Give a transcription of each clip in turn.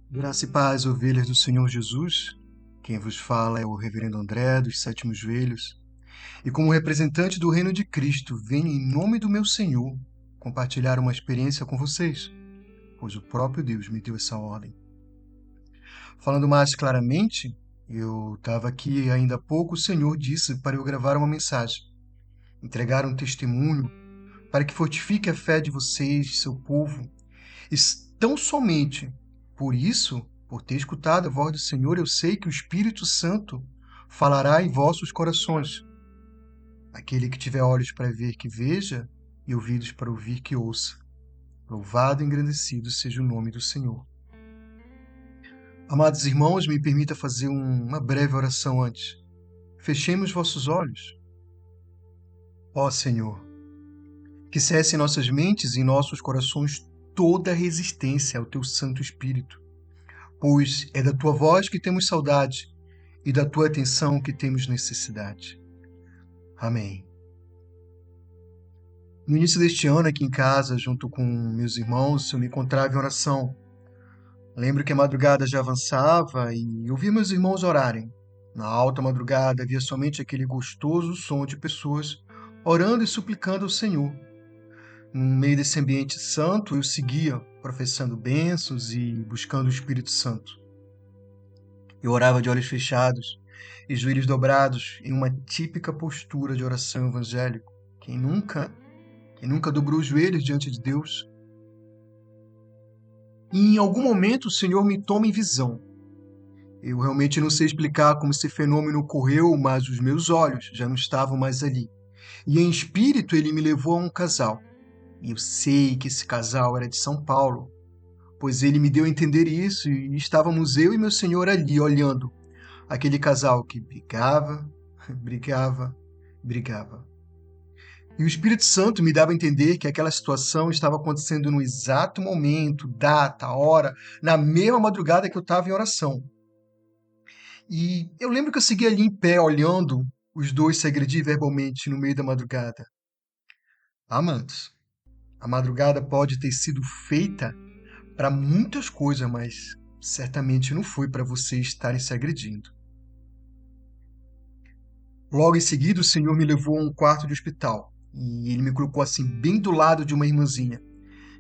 Graça e paz, ovelhas do Senhor Jesus. Quem vos fala é o Reverendo André, dos Sétimos Joelhos. E como representante do Reino de Cristo, venho em nome do meu Senhor compartilhar uma experiência com vocês, pois o próprio Deus me deu essa ordem. Falando mais claramente, eu estava aqui ainda há pouco, o Senhor disse para eu gravar uma mensagem, entregar um testemunho para que fortifique a fé de vocês, seu povo. E tão somente por isso, por ter escutado a voz do Senhor, eu sei que o Espírito Santo falará em vossos corações. Aquele que tiver olhos para ver, que veja, e ouvidos para ouvir, que ouça. Louvado e engrandecido seja o nome do Senhor. Amados irmãos, me permita fazer uma breve oração antes. Fechemos vossos olhos. Ó Senhor, que cesse em nossas mentes e em nossos corações toda resistência ao teu Santo Espírito, pois é da tua voz que temos saudade e da tua atenção que temos necessidade. Amém. No início deste ano, aqui em casa, junto com meus irmãos, eu me encontrava em oração. Lembro que a madrugada já avançava e eu via meus irmãos orarem. Na alta madrugada, havia somente aquele gostoso som de pessoas orando e suplicando ao Senhor. No meio desse ambiente santo, eu seguia, professando bênçãos e buscando o Espírito Santo. Eu orava de olhos fechados e joelhos dobrados em uma típica postura de oração evangélica. Quem nunca, quem nunca dobrou os joelhos diante de Deus? E em algum momento o Senhor me toma em visão. Eu realmente não sei explicar como esse fenômeno ocorreu, mas os meus olhos já não estavam mais ali. E em espírito ele me levou a um casal. E eu sei que esse casal era de São Paulo, pois ele me deu a entender isso e estávamos eu e meu Senhor ali olhando aquele casal que brigava, brigava, brigava. E o Espírito Santo me dava a entender que aquela situação estava acontecendo no exato momento, data, hora, na mesma madrugada que eu estava em oração. E eu lembro que eu segui ali em pé, olhando os dois se agredir verbalmente no meio da madrugada. Amados, a madrugada pode ter sido feita para muitas coisas, mas certamente não foi para vocês estarem se agredindo. Logo em seguida, o Senhor me levou a um quarto de hospital e ele me colocou assim, bem do lado de uma irmãzinha,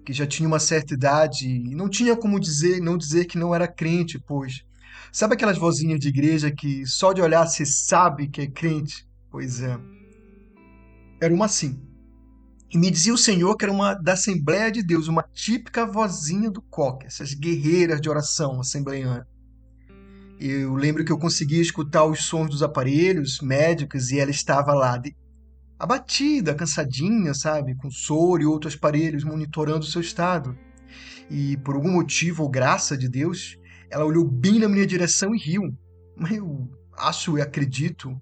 que já tinha uma certa idade e não tinha como não dizer que não era crente, pois sabe aquelas vozinhas de igreja que só de olhar se sabe que é crente? Pois é, era uma assim. E me dizia o Senhor que era uma da Assembleia de Deus, uma típica vozinha do coque, essas guerreiras de oração assembleiana. Eu lembro que eu conseguia escutar os sons dos aparelhos médicos e ela estava lá, abatida, cansadinha, sabe, com soro e outros aparelhos monitorando o seu estado. E por algum motivo ou graça de Deus, ela olhou bem na minha direção e riu. Eu acho e acredito,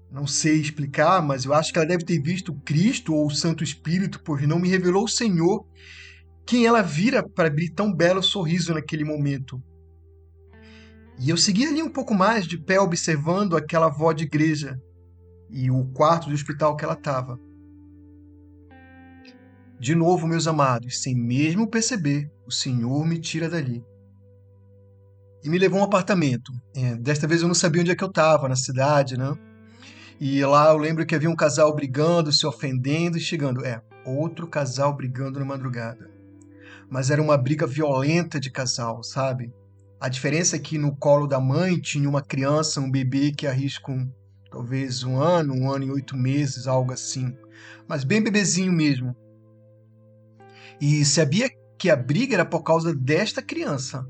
não sei explicar, mas eu acho que ela deve ter visto Cristo ou o Santo Espírito, pois não me revelou o Senhor quem ela vira para abrir tão belo sorriso naquele momento. E eu segui ali um pouco mais de pé observando aquela avó de igreja e o quarto do hospital que ela estava. De novo, meus amados, sem mesmo perceber, o Senhor me tira dali e me levou a um apartamento. Desta vez eu não sabia onde é que eu estava, na cidade, né? E lá eu lembro que havia um casal brigando, se ofendendo e chegando. Outro casal brigando na madrugada. Mas era uma briga violenta de casal, sabe? A diferença é que no colo da mãe tinha uma criança, um bebê que arrisca talvez um ano e 8 meses, algo assim. Mas bem bebezinho mesmo. E sabia que a briga era por causa desta criança.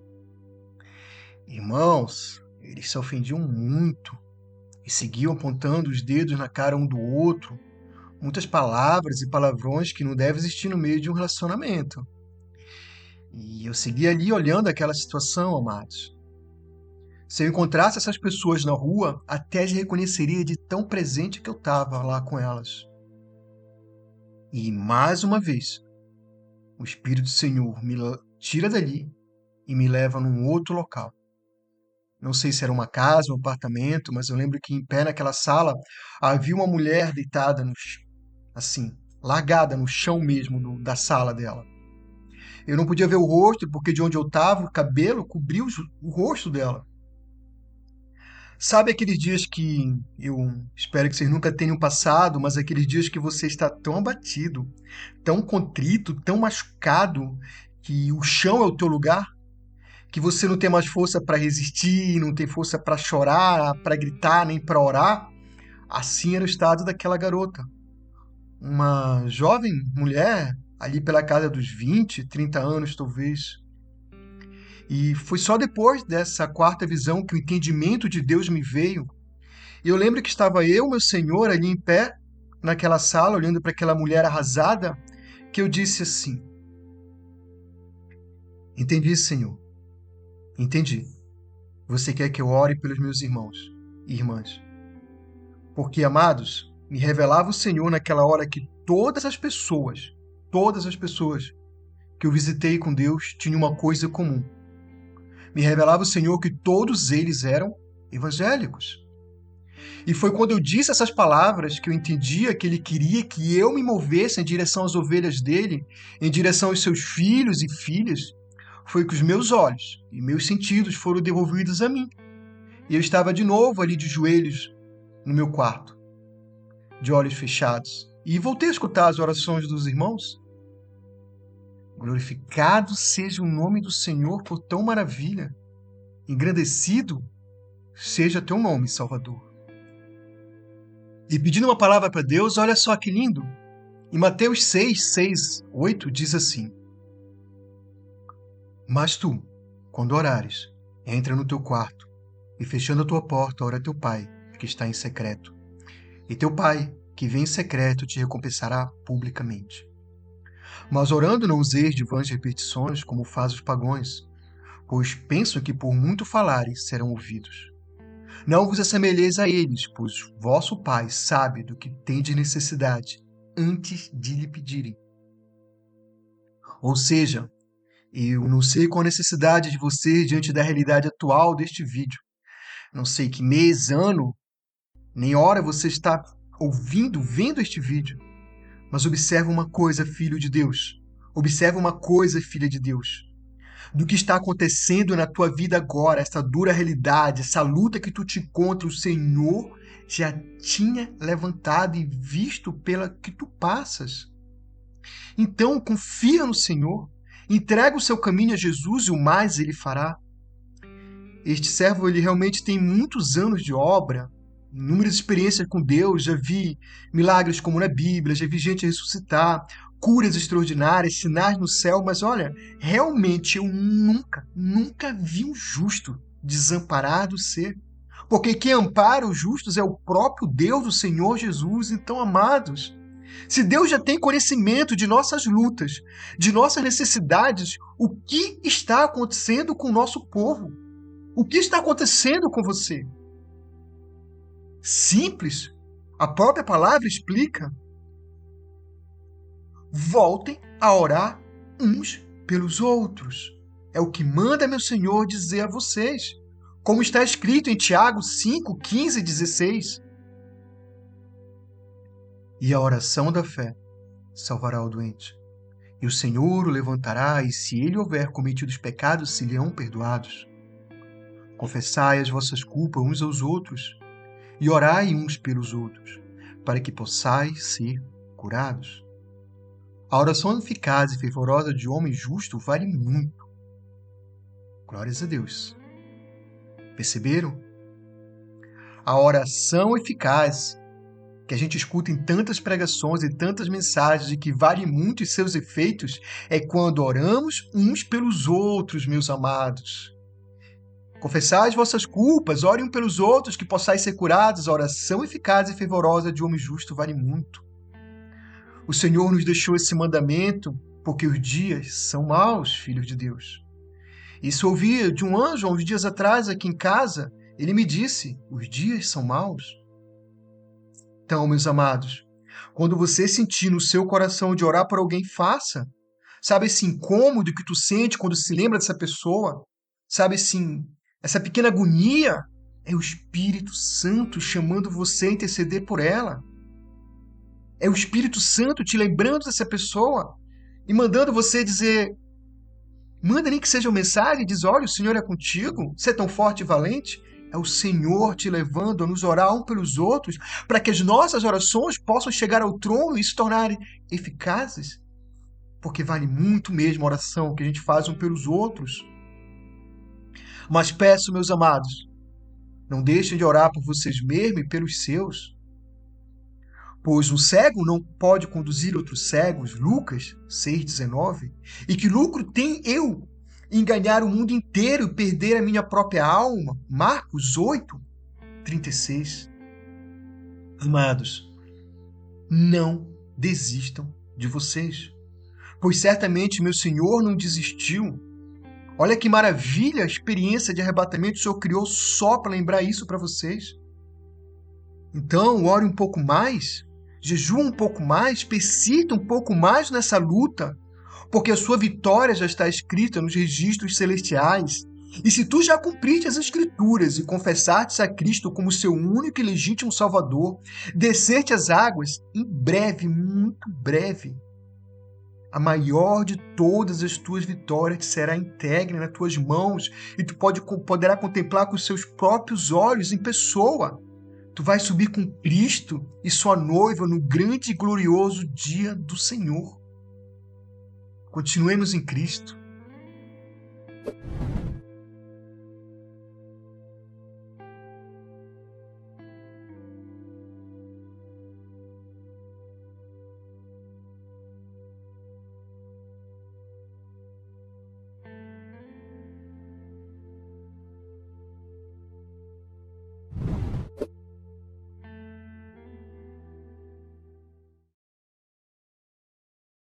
Irmãos, eles se ofendiam muito e seguiam apontando os dedos na cara um do outro, muitas palavras e palavrões que não devem existir no meio de um relacionamento. E eu segui ali olhando aquela situação, amados. Se eu encontrasse essas pessoas na rua, até as reconheceria de tão presente que eu estava lá com elas. E mais uma vez, o Espírito do Senhor me tira dali e me leva num outro local. Não sei se era uma casa, um apartamento, mas eu lembro que em pé naquela sala havia uma mulher deitada, assim, largada no chão mesmo da sala dela. Eu não podia ver o rosto, porque de onde eu estava, o cabelo cobria o rosto dela. Sabe aqueles dias que eu espero que vocês nunca tenham passado, mas aqueles dias que você está tão abatido, tão contrito, tão machucado, que o chão é o teu lugar, que você não tem mais força para resistir, não tem força para chorar, para gritar, nem para orar? Assim era o estado daquela garota. Uma jovem mulher, ali pela casa dos 20, 30 anos talvez. E foi só depois dessa quarta visão que o entendimento de Deus me veio. E eu lembro que estava eu, meu Senhor, ali em pé, naquela sala, olhando para aquela mulher arrasada, que eu disse assim: Entendi, Senhor, entendi. Você quer que eu ore pelos meus irmãos e irmãs. Porque, amados, me revelava o Senhor naquela hora que todas as pessoas que eu visitei com Deus tinham uma coisa comum. Me revelava o Senhor que todos eles eram evangélicos. E foi quando eu disse essas palavras que eu entendia que ele queria que eu me movesse em direção às ovelhas dele, em direção aos seus filhos e filhas. Foi que os meus olhos e meus sentidos foram devolvidos a mim. E eu estava de novo ali de joelhos no meu quarto, de olhos fechados. E voltei a escutar as orações dos irmãos. Glorificado seja o nome do Senhor por tão maravilha. Engrandecido seja teu nome, Salvador. E pedindo uma palavra para Deus, olha só que lindo. Em Mateus 6, 8 diz assim: Mas tu, quando orares, entra no teu quarto e fechando a tua porta, ora a teu pai, que está em secreto. E teu pai, que vem em secreto, te recompensará publicamente. Mas orando não useis de vãs repetições, como fazem os pagãos, pois pensam que por muito falarem serão ouvidos. Não vos assemelheis a eles, pois vosso Pai sabe do que tendes necessidade, antes de lhe pedirem. Ou seja, eu não sei qual a necessidade de você diante da realidade atual deste vídeo. Não sei que mês, ano, nem hora você está ouvindo, vendo este vídeo. Mas observa uma coisa, filho de Deus. Observa uma coisa, filha de Deus. Do que está acontecendo na tua vida agora, essa dura realidade, essa luta que tu te encontra, o Senhor já tinha levantado e visto pela que tu passas. Então, confia no Senhor, entrega o seu caminho a Jesus e o mais ele fará. Este servo, ele realmente tem muitos anos de obra, inúmeras experiências com Deus, já vi milagres como na Bíblia, já vi gente ressuscitar, curas extraordinárias, sinais no céu, mas olha, realmente eu nunca vi um justo desamparado ser. Porque quem ampara os justos é o próprio Deus, o Senhor Jesus. Então, amados, se Deus já tem conhecimento de nossas lutas, de nossas necessidades, o que está acontecendo com o nosso povo? O que está acontecendo com você? Simples. A própria palavra explica. Voltem a orar uns pelos outros. É o que manda meu Senhor dizer a vocês. Como está escrito em Tiago 5, 15 e 16. E a oração da fé salvará o doente. E o Senhor o levantará, e se ele houver cometido os pecados, se lhe hão perdoados. Confessai as vossas culpas uns aos outros, e orai uns pelos outros, para que possais ser curados. A oração eficaz e fervorosa de homem justo vale muito. Glórias a Deus. Perceberam? A oração eficaz, que a gente escuta em tantas pregações e tantas mensagens e que vale muito em seus efeitos, é quando oramos uns pelos outros, meus amados. Confessai as vossas culpas, orem um pelos outros, que possais ser curados. A oração eficaz e fervorosa de homem justo vale muito. O Senhor nos deixou esse mandamento porque os dias são maus, filhos de Deus. Isso eu ouvi de um anjo há uns dias atrás aqui em casa. Ele me disse, os dias são maus. Então, meus amados, quando você sentir no seu coração de orar por alguém, faça. Sabe esse incômodo que tu sente quando se lembra dessa pessoa? Sabe assim, essa pequena agonia? É o Espírito Santo chamando você a interceder por ela. É o Espírito Santo te lembrando dessa pessoa e mandando você dizer: Manda nem que seja uma mensagem, diz: olha, o Senhor é contigo, você é tão forte e valente. É o Senhor te levando a nos orar um pelos outros, para que as nossas orações possam chegar ao trono e se tornarem eficazes. Porque vale muito mesmo a oração que a gente faz um pelos outros. Mas peço, meus amados, não deixem de orar por vocês mesmos e pelos seus. Pois um cego não pode conduzir outros cegos, Lucas 6,19. E que lucro tem eu em ganhar o mundo inteiro e perder a minha própria alma? Marcos 8,36. Amados, não desistam de vocês, pois certamente meu Senhor não desistiu. Olha que maravilha a experiência de arrebatamento que o Senhor criou só para lembrar isso para vocês. Então, ore um pouco mais, jejue um pouco mais, persista um pouco mais nessa luta, porque a sua vitória já está escrita nos registros celestiais. E se tu já cumpriste as Escrituras e confessaste a Cristo como seu único e legítimo Salvador, desceste as águas, em breve, muito breve, a maior de todas as tuas vitórias te será entregue nas tuas mãos e tu poderá contemplar com os seus próprios olhos em pessoa. Tu vais subir com Cristo e sua noiva no grande e glorioso dia do Senhor. Continuemos em Cristo.